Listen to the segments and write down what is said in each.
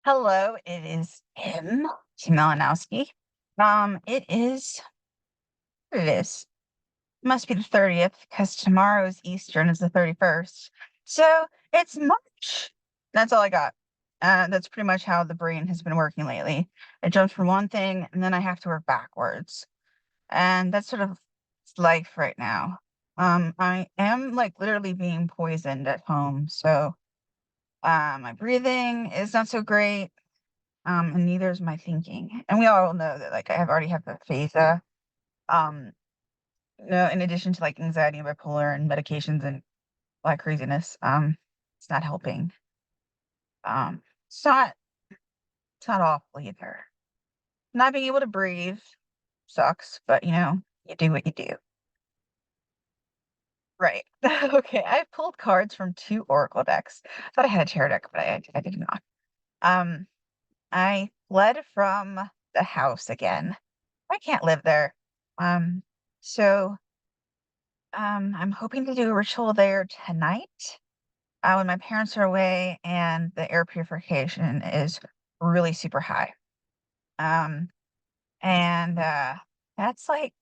Hello, it is Tim Malinowski. It is what it is. Must be the 30th because tomorrow's Easter and it's the 31st. So it's March. That's all I got. That's pretty much how the brain has been working lately. I jump from one thing and then I have to work backwards. And that's sort of life right now. I am like literally being poisoned at home. So my breathing is not so great. And neither is my thinking. And we all know that, like, I have already have aphasia. Um, in addition to like anxiety and bipolar and medications and all that craziness, it's not helping. Um, it's not, it's not awful either. Not being able to breathe sucks, but you do what you do. Right. Okay. I pulled cards from two oracle decks. I thought I had a tarot deck, but I did not. Um, I fled from the house again. I can't live there. Um, so I'm hoping to do a ritual there tonight, when my parents are away and the air purification is really super high. Um, and that's like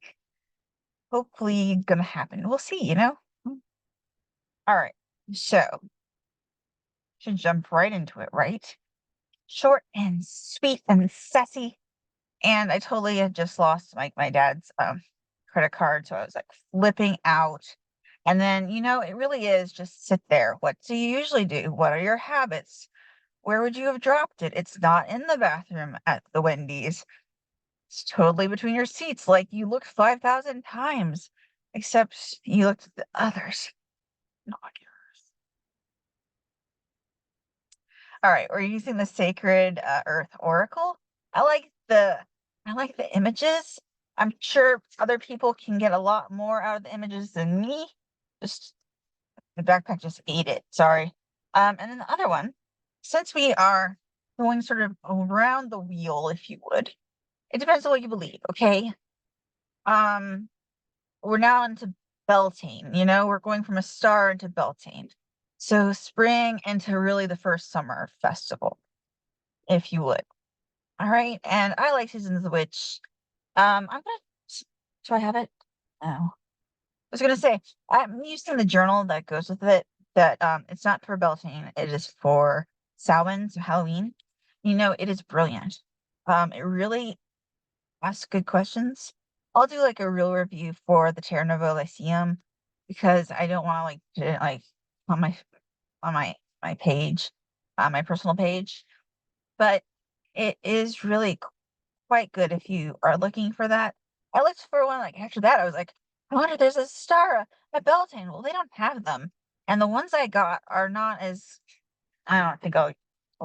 hopefully gonna happen. We'll see. All right. So should jump right into it, right? Short and sweet and sassy. And I totally had just lost my dad's credit card, so I was like flipping out. And then, it really is just sit there. What do you usually do? What are your habits? Where would you have dropped it? It's not in the bathroom at the Wendy's. It's totally between your seats. Like you looked 5,000 times, except you looked at the others, not yours. All right, we're using the Sacred Earth Oracle. I like the I like the images. I'm sure other people can get a lot more out of the images than me. Just the backpack just ate it. Sorry. And then the other one, since we are going sort of around the wheel, if you would, it depends on what you believe, okay? Um, we're now into Beltane, we're going from a star into Beltane. So spring into really the first summer festival, if you would. All right, and I like Seasons of the Witch. I'm gonna. Do I have it? No. I was gonna say I'm using the journal that goes with it. That it's not for Beltane. It is for Samhain, so Halloween. It is brilliant. It really asks good questions. I'll do like a real review for the Terra Nova Lyceum because I don't want to like put it like on my page, my personal page. But it is really quite good if you are looking for that. I looked for one like after that. I was like, I wonder if there's a star at Beltane. Well, they don't have them, and the ones I got are not as. I don't think I'll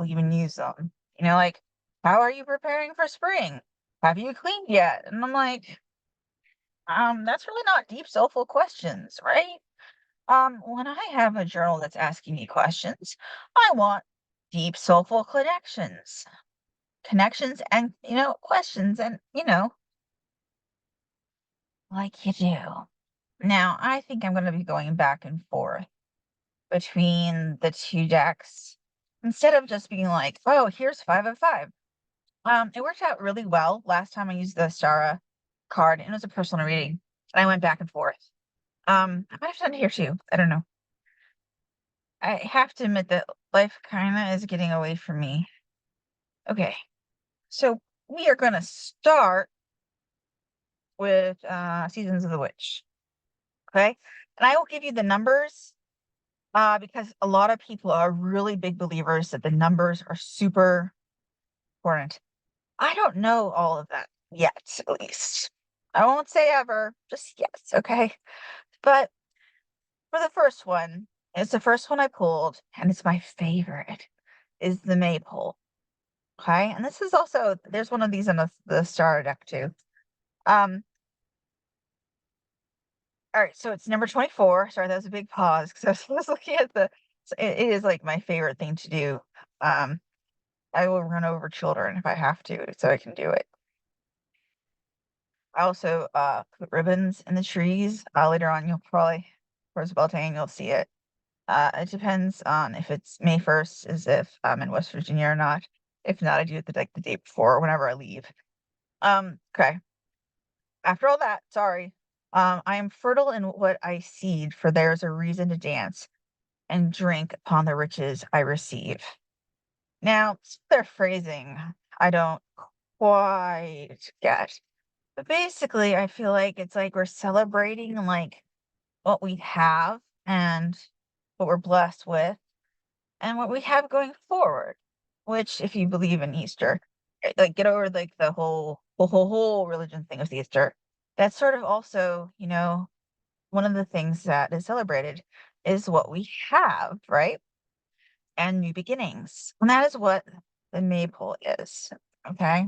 even use them. Like how are you preparing for spring? Have you cleaned yet? And I'm like, that's really not deep, soulful questions, right? When I have a journal that's asking me questions, I want deep, soulful connections and questions and like you do. Now, I think I'm going to be going back and forth between the two decks instead of just being like, oh, here's 5 of 5. It worked out really well last time I used the Stara card, and it was a personal reading, and I went back and forth. I might have done it here too. I don't know. I have to admit that life kind of is getting away from me. Okay, so we are going to start with Seasons of the Witch. Okay, and I will give you the numbers because a lot of people are really big believers that the numbers are super important. I don't know all of that yet, at least. I won't say ever, just yes, okay? But for the first one, it's the first one I pulled, and it's my favorite, is the Maypole. Okay, and this is also there's one of these in the Star deck too. Um, all right, so it's number 24. Sorry, that was a big pause because I was looking at it is like my favorite thing to do. Um, I will run over children if I have to, so I can do it. I also put ribbons in the trees. Later on, you'll probably towards Beltane, you'll see it. It depends on if it's May 1st, as if I'm in West Virginia or not. If not, I do it the day before or whenever I leave. Okay. After all that, sorry. I am fertile in what I seed, for there is a reason to dance and drink upon the riches I receive. Now, their phrasing, I don't quite get. But basically, I feel like it's like we're celebrating like what we have and what we're blessed with and what we have going forward. Which, if you believe in Easter, like get over like the whole religion thing with Easter. That's sort of also, one of the things that is celebrated is what we have, right? And new beginnings. And that is what the maypole is. Okay.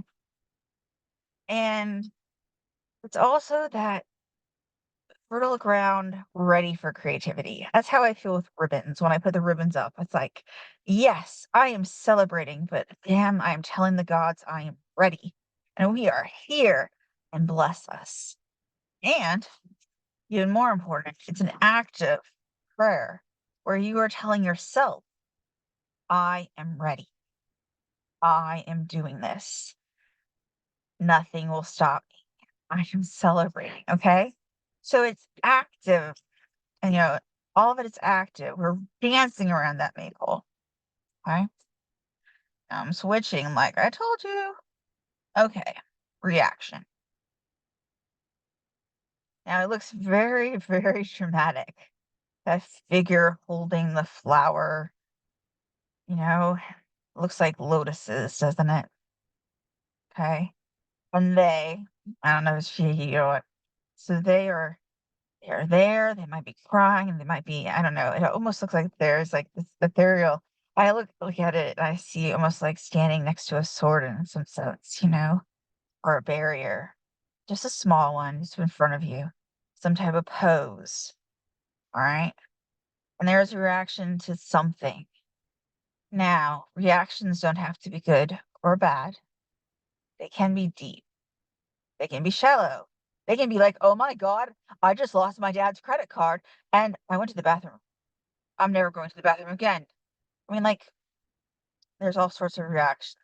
And it's also that fertile ground ready for creativity. That's how I feel with ribbons. When I put the ribbons up, it's like, yes, I am celebrating, but damn, I am telling the gods I am ready. And we are here and bless us. And even more important, it's an active prayer where you are telling yourself, I am ready. I am doing this. Nothing will stop me. I am celebrating. Okay. So it's active. And, all of it is active. We're dancing around that maple. Okay. I'm switching like I told you. Okay. Reaction. Now it looks very, very dramatic. That figure holding the flower, looks like lotuses, doesn't it? Okay. And I don't know if she, so they're there, they might be crying, and they might be I don't know, it almost looks like there's, like, this ethereal I look at it, and I see almost like standing next to a sword in some sense, or a barrier. Just a small one, just in front of you. Some type of pose, alright? And there's a reaction to something. Now, reactions don't have to be good or bad. They can be deep. They can be shallow. They can be like, "Oh my god, I just lost my dad's credit card, and I went to the bathroom. I'm never going to the bathroom again." I mean, like, there's all sorts of reactions.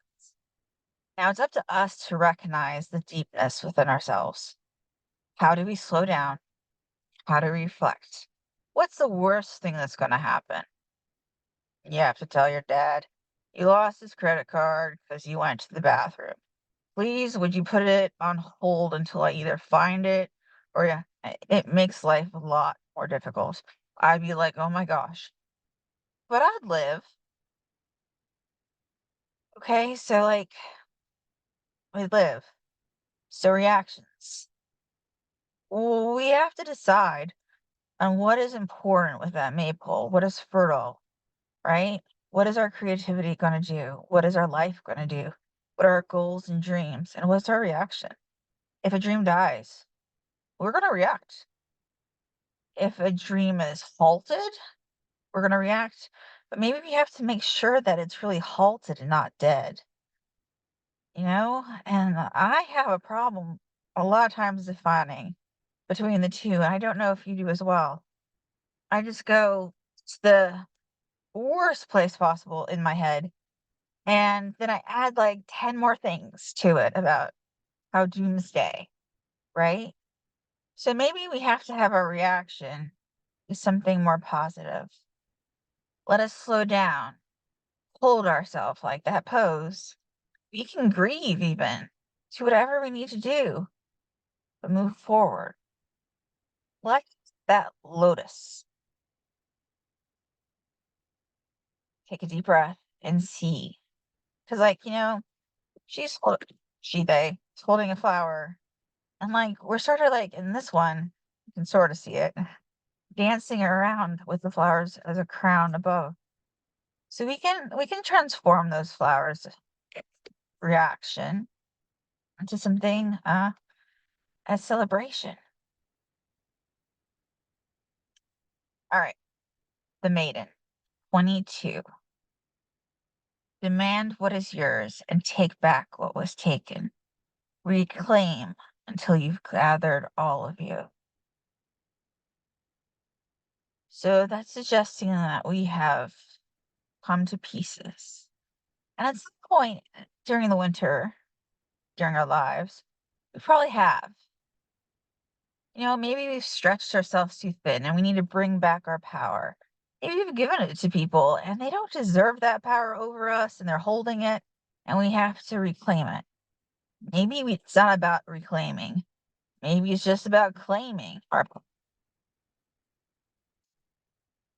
Now it's up to us to recognize the deepness within ourselves. How do we slow down? How do we reflect? What's the worst thing that's going to happen? You have to tell your dad you lost his credit card because you went to the bathroom. Please, would you put it on hold until I either find it or yeah, it makes life a lot more difficult. I'd be like, oh my gosh, but I'd live. Okay, so like we live. So reactions. We have to decide on what is important with that maypole, what is fertile, right? What is our creativity going to do? What is our life going to do? What are our goals and dreams? And what's our reaction? If a dream dies, we're going to react. If a dream is halted, we're going to react. But maybe we have to make sure that it's really halted and not dead, you know? And I have a problem a lot of times defining between the two. And I don't know if you do as well. I just go to the worst place possible in my head. And then I add like 10 more things to it about how doomsday, right? So maybe we have to have a reaction to something more positive. Let us slow down, hold ourselves like that pose. We can grieve even, do whatever we need to do, but move forward. Like that lotus. Take a deep breath and see. Because, like, she's, they, is holding a flower. And, like, we're sort of like in this one, you can sort of see it, dancing around with the flowers as a crown above. So we can transform those flowers reaction into something as celebration. All right, the maiden, 22. Demand what is yours and take back what was taken. Reclaim until you've gathered all of you. So that's suggesting that we have come to pieces. And at some point during the winter, during our lives, we probably have. Maybe we've stretched ourselves too thin and we need to bring back our power. Maybe we've given it to people and they don't deserve that power over us and they're holding it and we have to reclaim it. It's not about reclaiming. Maybe it's just about claiming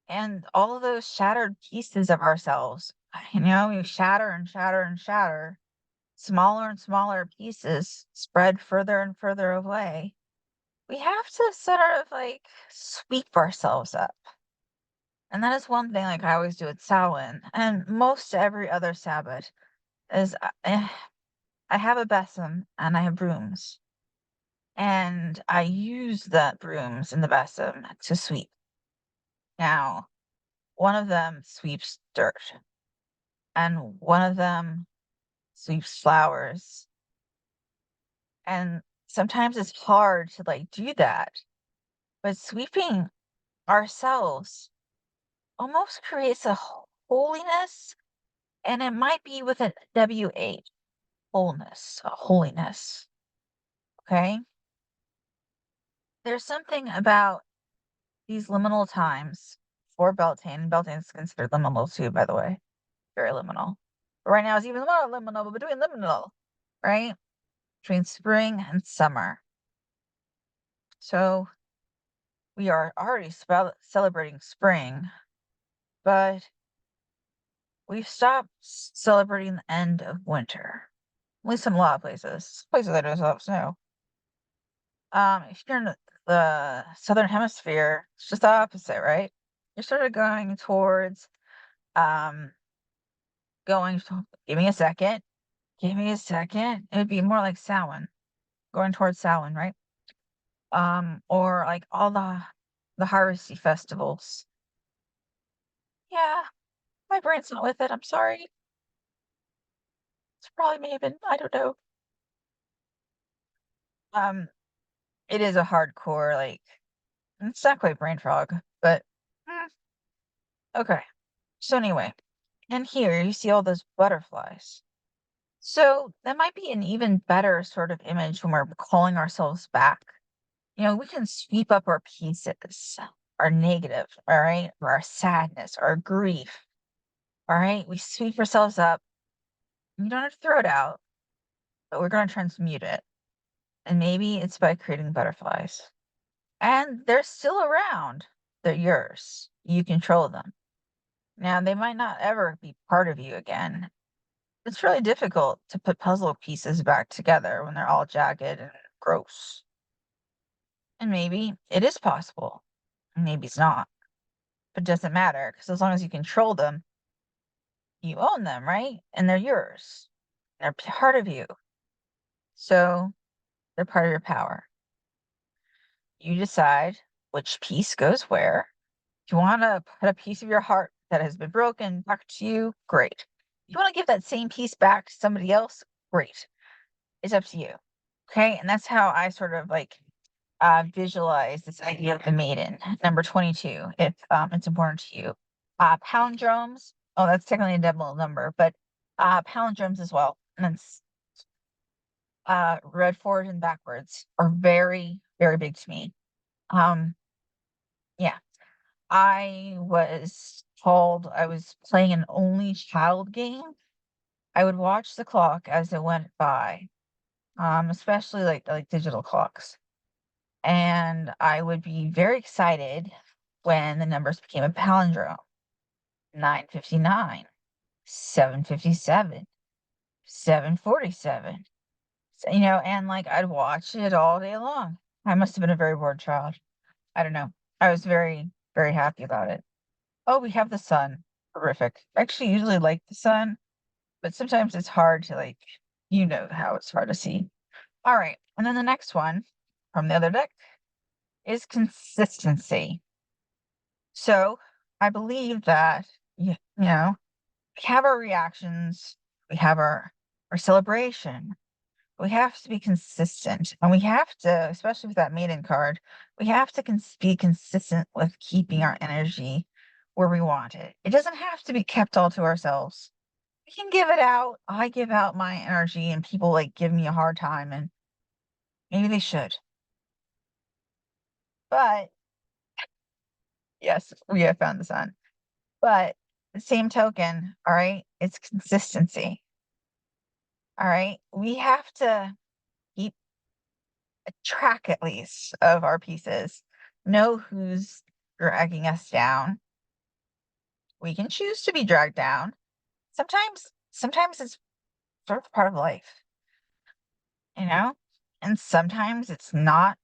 and all of those shattered pieces of ourselves. We shatter and shatter and shatter. Smaller and smaller pieces spread further and further away. We have to sort of like sweep ourselves up. And that is one thing like I always do at Samhain and most every other Sabbath is I have a besom and I have brooms. And I use the brooms and the besom to sweep. Now, one of them sweeps dirt and one of them sweeps flowers. And sometimes it's hard to like do that. But sweeping ourselves almost creates a holiness, and it might be with a WH, wholeness, a holiness. Okay. There's something about these liminal times for Beltane, and Beltane is considered liminal too, by the way. Very liminal. But right now it's even more liminal, but between liminal, right? Between spring and summer. So we are already celebrating spring, but we've stopped celebrating the end of winter. At least in a lot of places. Places that don't have snow. If you're in the southern hemisphere, it's just the opposite, right? You're sort of going towards um give me a second. Give me a second. It would be more like Samhain. Going towards Samhain, right? Or like all the harvesty festivals. Yeah, my brain's not with it. I'm sorry. It's probably may have been, I don't know. Um, it is a hardcore, like it's not quite brain fog, but mm, okay. So anyway, and here you see all those butterflies. So that might be an even better sort of image when we're calling ourselves back. We can sweep up our pieces, our negative, all right, or our sadness, our grief, all right. We sweep ourselves up. You don't have to throw it out, but we're going to transmute it. And maybe it's by creating butterflies. And they're still around. They're yours. You control them. Now, they might not ever be part of you again. It's really difficult to put puzzle pieces back together when they're all jagged and gross. And maybe it is possible. Maybe it's not. But it doesn't matter because as long as you control them, you own them, right? And they're yours. They're part of you. So they're part of your power. You decide which piece goes where. If you want to put a piece of your heart that has been broken back to you, great. If you want to give that same piece back to somebody else, great. It's up to you. Okay. And that's how I sort of like visualize this idea of the maiden, number 22, if it's important to you. Palindromes. Oh, that's technically a double number, but palindromes as well. And it's read forward and backwards are very, very big to me. Um, yeah. I was told I was playing an only child game. I would watch the clock as it went by, especially like digital clocks. And I would be very excited when the numbers became a palindrome. 9:59, 7:57, 7:47. So, and like I'd watch it all day long. I must have been a very bored child. I don't know. I was very, very happy about it. Oh, we have the sun. Horrific. I actually usually like the sun, but sometimes it's hard to like, how it's hard to see. All right. And then the next one from the other deck is consistency. So I believe that, we have our reactions, we have our celebration. We have to be consistent, and we have to, especially with that maiden card, we have to be consistent with keeping our energy where we want it. It doesn't have to be kept all to ourselves. We can give it out. I give out my energy and people like give me a hard time and maybe they should. But yes, we have found the sun. But the same token, all right, it's consistency. All right. We have to keep a track at least of our pieces, know who's dragging us down. We can choose to be dragged down. Sometimes it's sort of part of life, you know? And sometimes it's not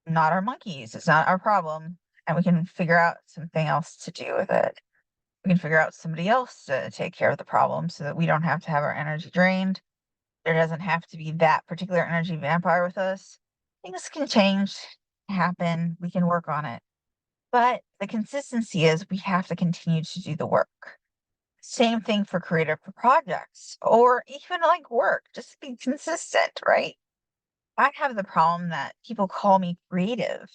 our monkeys. It's not our problem. And we can figure out something else to do with it. We can figure out somebody else to take care of the problem so that we don't have to have our energy drained. There doesn't have to be that particular energy vampire with us. Things can change, happen. We can work on it. But the consistency is we have to continue to do the work. Same thing for creative projects or even like work, just be consistent, right? I have the problem that people call me creative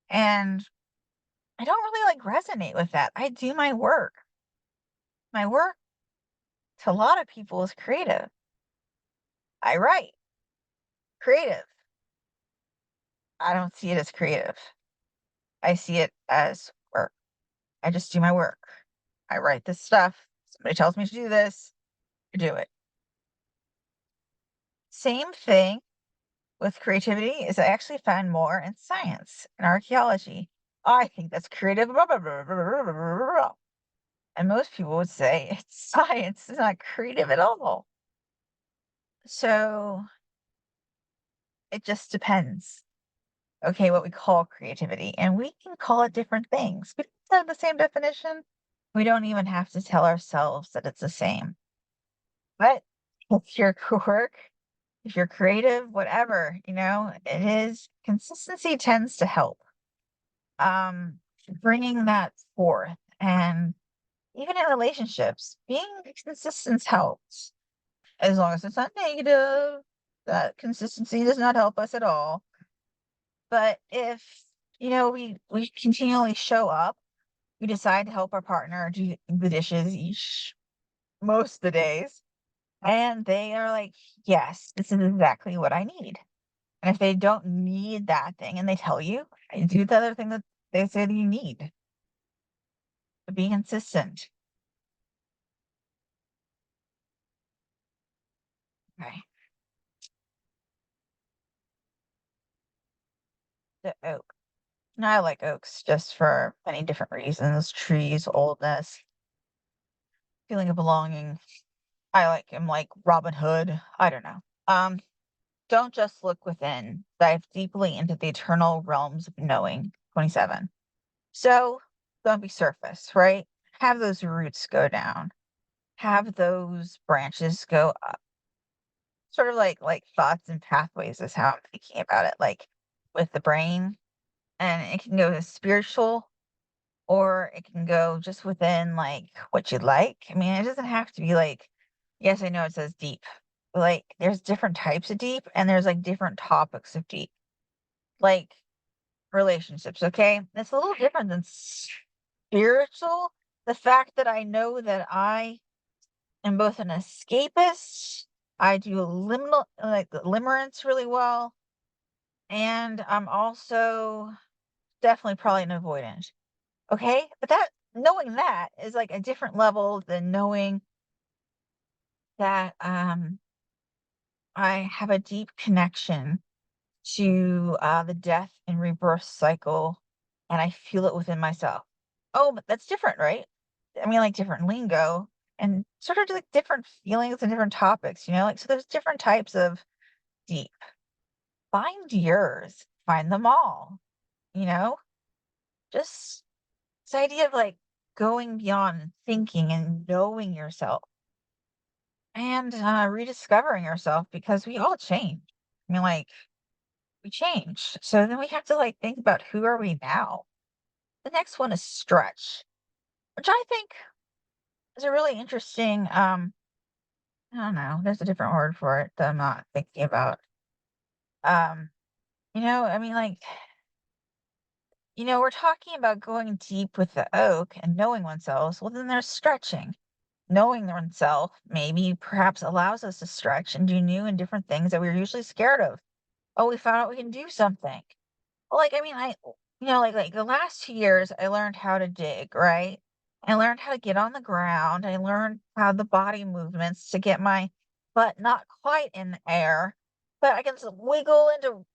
and I don't really like resonate with that. I do my work. My work to a lot of people is creative. I write creative. I don't see it as creative. I see it as work. I just do my work. I write this stuff. Somebody tells me to do this, I do it. Same thing with creativity is I actually find more in science and archaeology. I think that's creative. Blah, blah, blah, blah, blah, blah, blah, blah. And most people would say it's science, it's not creative at all. So it just depends. Okay, what we call creativity. And we can call it different things. We don't have the same definition. We don't even have to tell ourselves that it's the same. But if your work, if you're creative, whatever, it is consistency tends to help. Um, Bringing that forth and even in relationships, being consistent helps. As long as it's not negative, that consistency does not help us at all. But if, we continually show up, we decide to help our partner do the dishes most of the days, and they are like, "Yes, this is exactly what I need." And if they don't need that thing and they tell you, do the other thing that they say that you need. But be consistent. Okay. The oak. Now I like oaks just for many different reasons. Trees, oldness, feeling of belonging. I like him like Robin Hood. I don't know. Don't just look within. Dive deeply into the eternal realms of knowing. 27. So don't be surface, right? Have those roots go down. Have those branches go up. Sort of like thoughts and pathways is how I'm thinking about it. Like with the brain. And it can go to spiritual or it can go just within like what you like. I mean, it doesn't have to be like, yes, I know it says deep, but like there's different types of deep and there's like different topics of deep, like relationships. Okay. It's a little different than spiritual. The fact that I know that I am both an escapist, I do liminal, like limerence really well, and I'm also definitely probably an avoidant. Okay? But that knowing that is like a different level than knowing that I have a deep connection to the death and rebirth cycle and I feel it within myself. Oh, but that's different, right? I mean, like different lingo and sort of like different feelings and different topics, like so there's different types of deep. Find yours, find them all, you know? Just this idea of like going beyond and thinking and knowing yourself and rediscovering yourself because we all change. I mean, like, we change. So then we have to like think about who are we now? The next one is stretch, which I think is a really interesting, I don't know, there's a different word for it that I'm not thinking about. Um, I mean, like, we're talking about going deep with the oak and knowing oneself. Well, then there's stretching. knowing oneself maybe perhaps allows us to stretch and do new and different things that we are usually scared of. Oh, we found out we can do something. Well, like, I mean, like the last 2 years, I learned how to dig, right? I learned how to get on the ground. I learned how the body movements to get my butt not quite in the air, but I can wiggle into,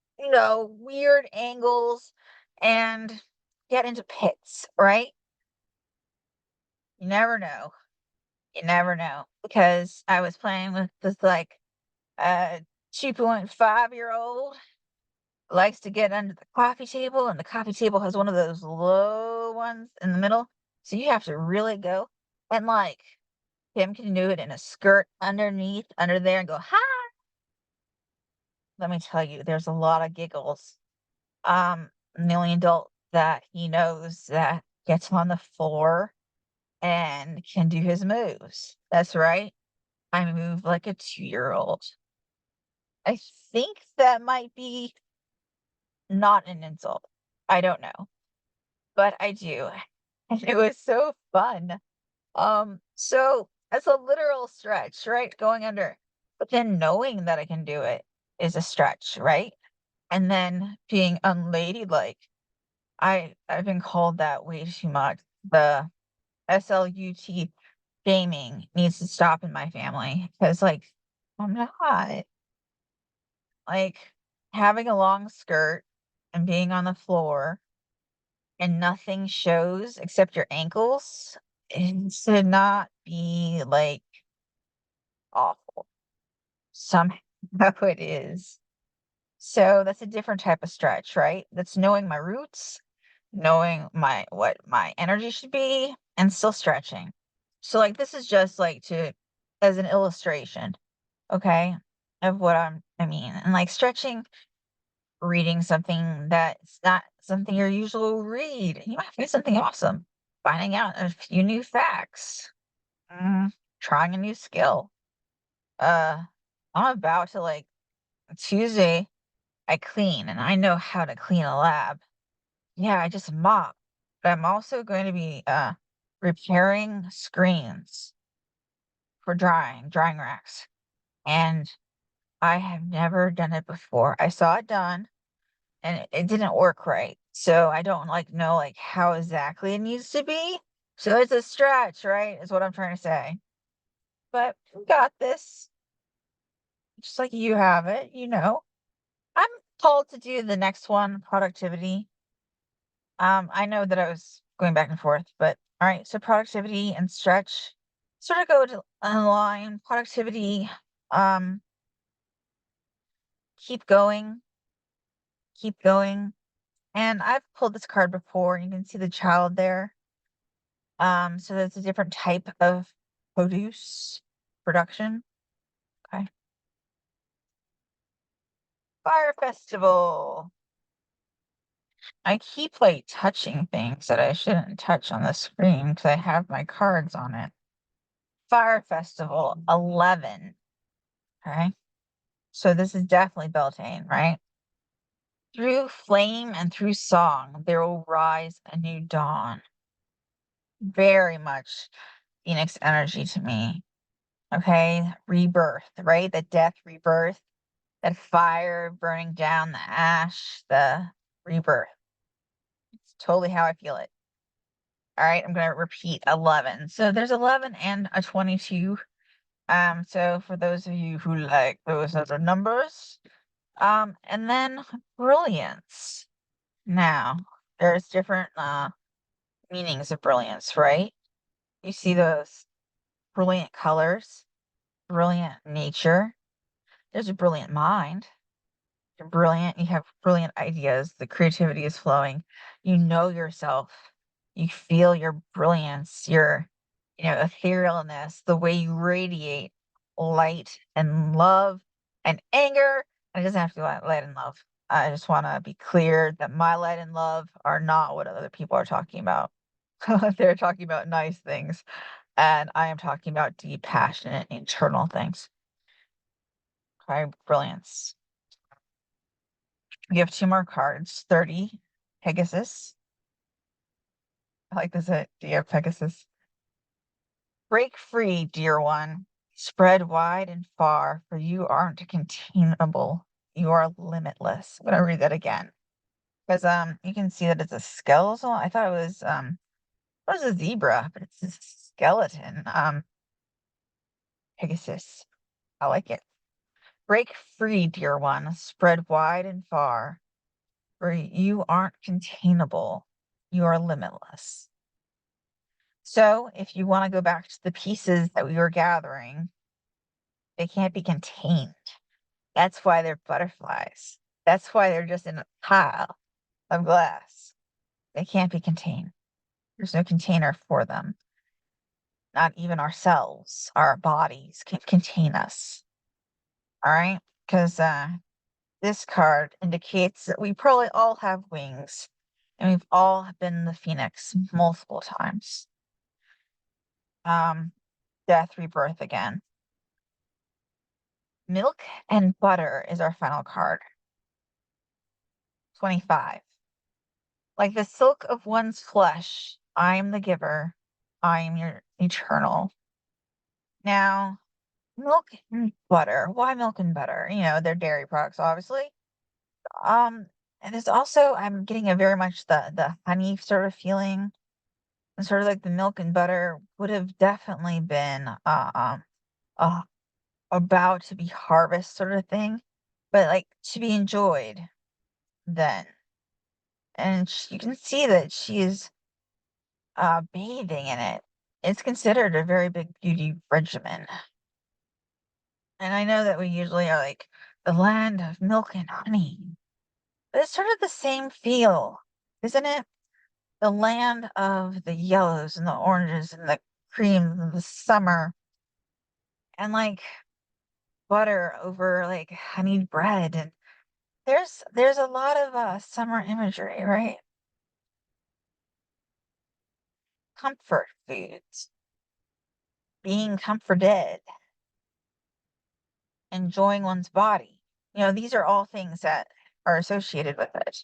weird angles and get into pits, right? You never know. You never know. Because I was playing with this like 2.5-year-old likes to get under the coffee table, and the coffee table has one of those low ones in the middle, so you have to really go, and, like, him can do it in a skirt underneath, under there, and go, "Hi." Let me tell you, there's a lot of giggles. The only adult that he knows that gets on the floor and can do his moves. That's right, I move like a 2-year-old. I think that might be not an insult. I don't know. But I do, and it was so fun. So it's a literal stretch, right? Going under. But then knowing that I can do it is a stretch, right? And then being unladylike. I've been called that way too much. The SLUT shaming needs to stop in my family because, like, I'm not. Like, having a long skirt and being on the floor and nothing shows except your ankles, it should not be, like, awful. Somehow it is. So that's a different type of stretch, right? That's knowing my roots, knowing my what my energy should be, and still stretching. So, like, this is just, like, to as an illustration, okay, of what I mean, and, like, stretching, reading something that's not something your usual read. You might find something awesome. Finding out a few new facts. Mm, trying a new skill. Uh, I'm about to like Tuesday, I clean and I know how to clean a lab. Yeah, I just mop. But I'm also going to be repairing screens for drying racks. And I have never done it before. I saw it done and it didn't work right. So I don't like know like how exactly it needs to be. So it's a stretch, right? Is what I'm trying to say. But we got this, just like you have it, you know. I'm called to do the next one, productivity. I know that I was going back and forth, but all right, so productivity and stretch sort of go to align. Productivity, um, keep going, keep going. And I've pulled this card before, and you can see the child there. So that's a different type of production. Okay. Fire festival. I keep like touching things that I shouldn't touch on the screen because I have my cards on it. Fire festival 11. Okay. So this is definitely Beltane, right? Through flame and through song, there will rise a new dawn. Very much Phoenix energy to me. Okay. Rebirth, right? The death rebirth, that fire burning down the ash, the rebirth. It's totally how I feel it. All right. I'm going to repeat 11. So there's 11 and a 22. So for those of you who like those other numbers, and then brilliance. Now, there's different meanings of brilliance, right? You see those brilliant colors, brilliant nature. There's a brilliant mind. You're brilliant. You have brilliant ideas. The creativity is flowing. You know yourself. You feel your brilliance, your, etherealness, the way you radiate light and love and anger. And it doesn't have to be light and love. I just want to be clear that my light and love are not what other people are talking about. They're talking about nice things, and I am talking about deep, passionate, internal things. Okay, brilliance. We have 2 more cards. 30, Pegasus. I like this idea of Pegasus. Break free, dear one. Spread wide and far, for you aren't containable. You are limitless. I'm gonna read that again. Because you can see that it's a skeletal. I thought it was a zebra, but it's a skeleton. Pegasus. I like it. Break free, dear one. Spread wide and far, for you aren't containable. You are limitless. So, if you want to go back to the pieces that we were gathering, they can't be contained. That's why they're butterflies. That's why they're just in a pile of glass. They can't be contained. There's no container for them. Not even ourselves, our bodies can contain us. All right? Because this card indicates that we probably all have wings and we've all been the phoenix multiple times. Um, Death, rebirth again. Milk and butter is our final card. 25. Like the silk of one's flesh, I am the giver. I am your eternal. Now, milk and butter. Why milk and butter? They're dairy products, obviously. And it's also I'm getting a very much the honey sort of feeling, and sort of like the milk and butter would have definitely been uh about to be harvest sort of thing, but like to be enjoyed then. And you can see that she's bathing in it. It's considered a very big beauty regimen. And I know that we usually are like the land of milk and honey, but it's sort of the same feel, isn't it? The land of the yellows and the oranges and the creams and the summer, and like butter over like honeyed bread, and there's a lot of summer imagery, right? Comfort foods, being comforted, enjoying one's body. These are all things that are associated with it.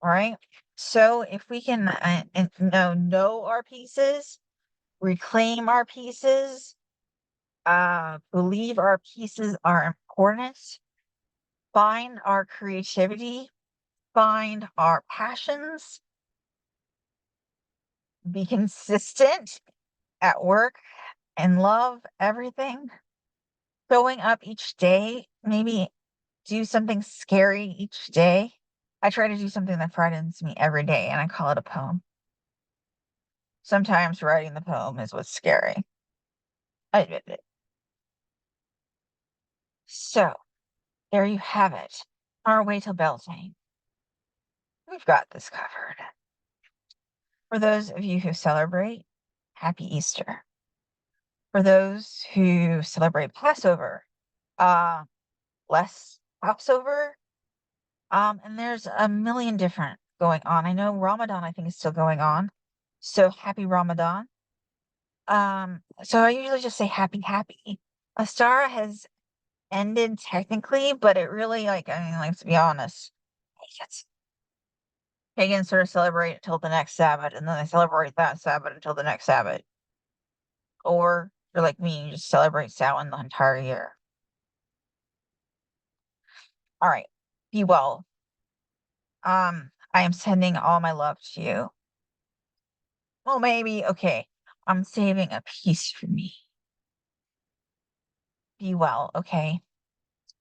All right. So if we can know our pieces, reclaim our pieces, believe our pieces are important, find our creativity, find our passions, be consistent at work and love everything, showing up each day, maybe do something scary each day. I try to do something that frightens me every day, and I call it a poem. Sometimes writing the poem is what's scary. I admit it. So, there you have it. Our way to Beltane. We've got this covered. For those of you who celebrate, happy Easter. For those who celebrate Passover, uh, less Passover. And there's a million different going on. I know Ramadan, I think, is still going on. So happy Ramadan. So I usually just say happy, happy. Astara has ended technically, but it really, like, to be honest, pagans, pagans sort of celebrate until the next Sabbath, and then they celebrate that Sabbath until the next Sabbath. Or you're like me, you just celebrate Samhain the entire year. All right. Be well. I am sending all my love to you. Well, maybe, okay. I'm saving a piece for me. Be well, okay?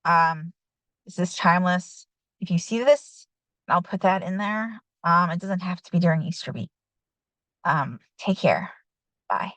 Um, this is timeless. If you see this, I'll put that in there. It doesn't have to be during Easter week. Take care. Bye.